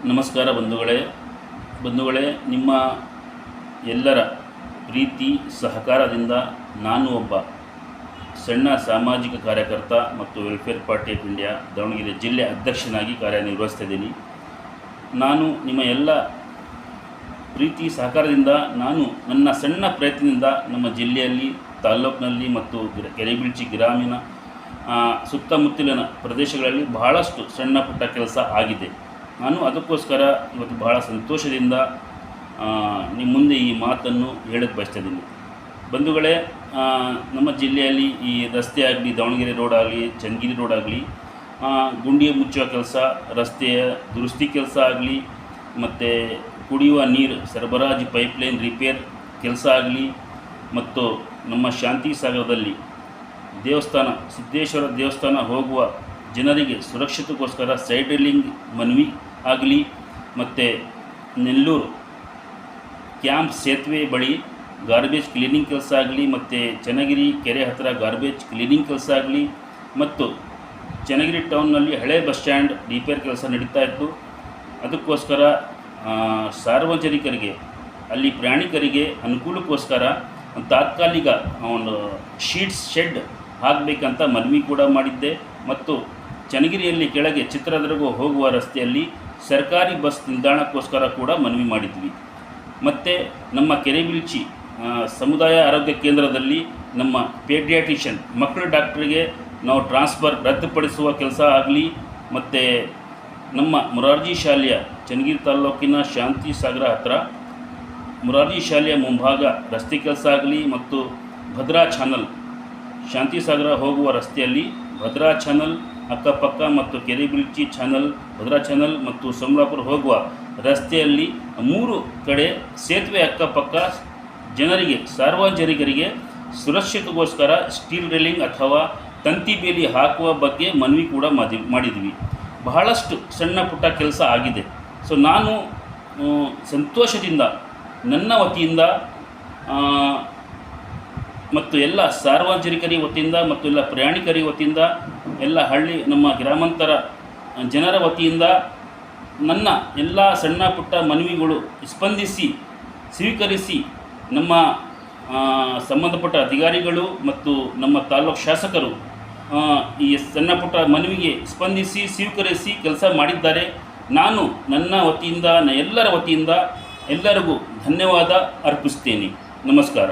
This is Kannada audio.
ನಮಸ್ಕಾರ ಬಂಧುಗಳೇ, ನಿಮ್ಮ ಎಲ್ಲರ ಪ್ರೀತಿ ಸಹಕಾರದಿಂದ ನಾನು ಒಬ್ಬ ಸಣ್ಣ ಸಾಮಾಜಿಕ ಕಾರ್ಯಕರ್ತ ಮತ್ತು welfare party of India Davanagere ಜಿಲ್ಲೆ ಅಧ್ಯಕ್ಷನಾಗಿ ಕಾರ್ಯನಿರ್ವಹಿಸ್ತಿದ್ದೀನಿ. ನಾನು ನಿಮ್ಮ ಎಲ್ಲ ಪ್ರೀತಿ ಸಹಕಾರದಿಂದ ನಾನು ನನ್ನ ಸಣ್ಣ ಪ್ರಯತ್ನದಿಂದ ನಮ್ಮ ಜಿಲ್ಲೆಯಲ್ಲಿ, ತಾಲ್ಲೂಕಿನಲ್ಲಿ ಮತ್ತು ಕೆರೆಬಿಳ್ಚಿ ಗ್ರಾಮೀಣ ಸುತ್ತಮುತ್ತಲಿನ ಪ್ರದೇಶಗಳಲ್ಲಿ ಬಹಳಷ್ಟು ಸಣ್ಣ ಪುಟ್ಟ ಕೆಲಸ ಆಗಿದೆ. ನಾನು ಅದಕ್ಕೋಸ್ಕರ ಇವತ್ತು ಬಹಳ ಸಂತೋಷದಿಂದ ನಿಮ್ಮ ಮುಂದೆ ಈ ಮಾತನ್ನು ಹೇಳಕ್ಕೆ ಬಯಸ್ತಾಯಿದ್ದೀನಿ. ಬಂಧುಗಳೇ, ನಮ್ಮ ಜಿಲ್ಲೆಯಲ್ಲಿ ಈ ರಸ್ತೆ ಆಗಲಿ, ದಾವಣಗೆರೆ ರೋಡ್ ಆಗಲಿ, ಚನ್ನಗಿರಿ ರೋಡ್ ಆಗಲಿ, ಗುಂಡಿ ಮುಚ್ಚುವ ಕೆಲಸ, ರಸ್ತೆಯ ದುರಸ್ತಿ ಕೆಲಸ ಆಗಲಿ, ಮತ್ತು ಕುಡಿಯುವ ನೀರು ಸರಬರಾಜು ಪೈಪ್ಲೈನ್ ರಿಪೇರ್ ಕೆಲಸ ಆಗಲಿ, ಮತ್ತು ನಮ್ಮ ಶಾಂತಿ ಸಾಗರದಲ್ಲಿ ದೇವಸ್ಥಾನ, ಸಿದ್ದೇಶ್ವರ ದೇವಸ್ಥಾನ ಹೋಗುವ ಜನರಿಗೆ ಸುರಕ್ಷತೆಗೋಸ್ಕರ ಸೈಡ್ ರೇಲಿಂಗ್ ಮನವಿ ಆಗಲಿ, ಮತ್ತು ನೆಲ್ಲೂರು ಕ್ಯಾಂಪ್ ಸೇತುವೆ ಬಳಿ ಗಾರ್ಬೇಜ್ ಕ್ಲೀನಿಂಗ್ ಕೆಲಸ ಆಗಲಿ, ಮತ್ತು ಚನ್ನಗಿರಿ ಕೆರೆ ಹತ್ತಿರ ಗಾರ್ಬೇಜ್ ಕ್ಲೀನಿಂಗ್ ಕೆಲಸ ಆಗಲಿ, ಮತ್ತು ಚನ್ನಗಿರಿ ಟೌನ್ನಲ್ಲಿ ಹಳೆ ಬಸ್ ಸ್ಟ್ಯಾಂಡ್ ರಿಪೇರ್ ಕೆಲಸ ನಡೀತಾ ಇತ್ತು. ಅದಕ್ಕೋಸ್ಕರ ಸಾರ್ವಜನಿಕರಿಗೆ, ಅಲ್ಲಿ ಪ್ರಯಾಣಿಕರಿಗೆ ಅನುಕೂಲಕ್ಕೋಸ್ಕರ ತಾತ್ಕಾಲಿಕ ಒಂದು ಶೆಡ್ ಹಾಕಬೇಕಂತ ಮನವಿ ಕೂಡ ಮಾಡಿದ್ದೆ. ಮತ್ತು ಚನ್ನಗಿರಿಯಲ್ಲಿ ಕೆಳಗೆ ಚಿತ್ರದುರ್ಗ ಹೋಗುವ ರಸ್ತೆಯಲ್ಲಿ ಸರ್ಕಾರಿ ಬಸ್ ನಿಲ್ದಾಣಕ್ಕೋಸ್ಕರ ಕೂಡ ಮನವಿ ಮಾಡಿದ್ವಿ. ಮತ್ತು ನಮ್ಮ ಕೆರೆಬಿಳ್ಚಿ ಸಮುದಾಯ ಆರೋಗ್ಯ ಕೇಂದ್ರದಲ್ಲಿ ನಮ್ಮ ಪೀಡಿಯಾಟ್ರಿಷಿಯನ್ ಮಕ್ಕಳ ಡಾಕ್ಟ್ರಿಗೆ ನಾವು ಟ್ರಾನ್ಸ್ಫರ್ ರದ್ದುಪಡಿಸುವ ಕೆಲಸ ಆಗಲಿ, ಮತ್ತು ನಮ್ಮ ಮುರಾರ್ಜಿ ಶಾಲೆಯ ಚನ್ನಗಿರಿ ತಾಲ್ಲೂಕಿನ ಶಾಂತಿ ಸಾಗರ ಹತ್ತಿರ ಮುರಾರ್ಜಿ ಶಾಲೆಯ ಮುಂಭಾಗ ರಸ್ತೆ ಕೆಲಸ ಆಗಲಿ, ಮತ್ತು ಭದ್ರಾ ಚಾನಲ್ ಶಾಂತಿ ಸಾಗರ ಹೋಗುವ ರಸ್ತೆಯಲ್ಲಿ ಭದ್ರಾ ಚಾನಲ್ ಅಕ್ಕಪಕ್ಕ ಮತ್ತು ಕೆರೆಬಿಳ್ಚಿ ಚಾನಲ್, ಭದ್ರಾ ಚಾನಲ್ ಮತ್ತು ಸೋಮಲಾಪುರ ಹೋಗುವ ರಸ್ತೆಯಲ್ಲಿ 3 ಕಡೆ ಸೇತುವೆ ಅಕ್ಕಪಕ್ಕ ಜನರಿಗೆ, ಸಾರ್ವಜನಿಕರಿಗೆ ಸುರಕ್ಷತೆಗೋಸ್ಕರ ಸ್ಟೀಲ್ ರೇಲಿಂಗ್ ಅಥವಾ ತಂತಿ ಬೇಲಿ ಹಾಕುವ ಬಗ್ಗೆ ಮನವಿ ಕೂಡ ಮಾಡಿದ್ವಿ. ಬಹಳಷ್ಟು ಸಣ್ಣ ಪುಟ್ಟ ಕೆಲಸ ಆಗಿದೆ. ಸೊ ನಾನು ಸಂತೋಷದಿಂದ ನನ್ನ ವತಿಯಿಂದ ಮತ್ತು ಎಲ್ಲ ಸಾರ್ವಜನಿಕರ ವತಿಯಿಂದ ಮತ್ತು ಎಲ್ಲ ಪ್ರಯಾಣಿಕರ ವತಿಯಿಂದ, ಎಲ್ಲ ಹಳ್ಳಿ ನಮ್ಮ ಗ್ರಾಮಾಂತರ ಜನರ ವತಿಯಿಂದ ನನ್ನ ಎಲ್ಲ ಸಣ್ಣ ಪುಟ್ಟ ಮನವಿಗಳು ಸ್ಪಂದಿಸಿ ಸ್ವೀಕರಿಸಿ, ನಮ್ಮ ಸಂಬಂಧಪಟ್ಟ ಅಧಿಕಾರಿಗಳು ಮತ್ತು ನಮ್ಮ ತಾಲೂಕು ಶಾಸಕರು ಈ ಸಣ್ಣ ಪುಟ್ಟ ಮನವಿಗೆ ಸ್ಪಂದಿಸಿ ಸ್ವೀಕರಿಸಿ ಕೆಲಸ ಮಾಡಿದ್ದಾರೆ. ನಾನು ನನ್ನ ವತಿಯಿಂದ, ಎಲ್ಲರ ವತಿಯಿಂದ ಎಲ್ಲರಿಗೂ ಧನ್ಯವಾದ ಅರ್ಪಿಸ್ತೇನೆ. ನಮಸ್ಕಾರ.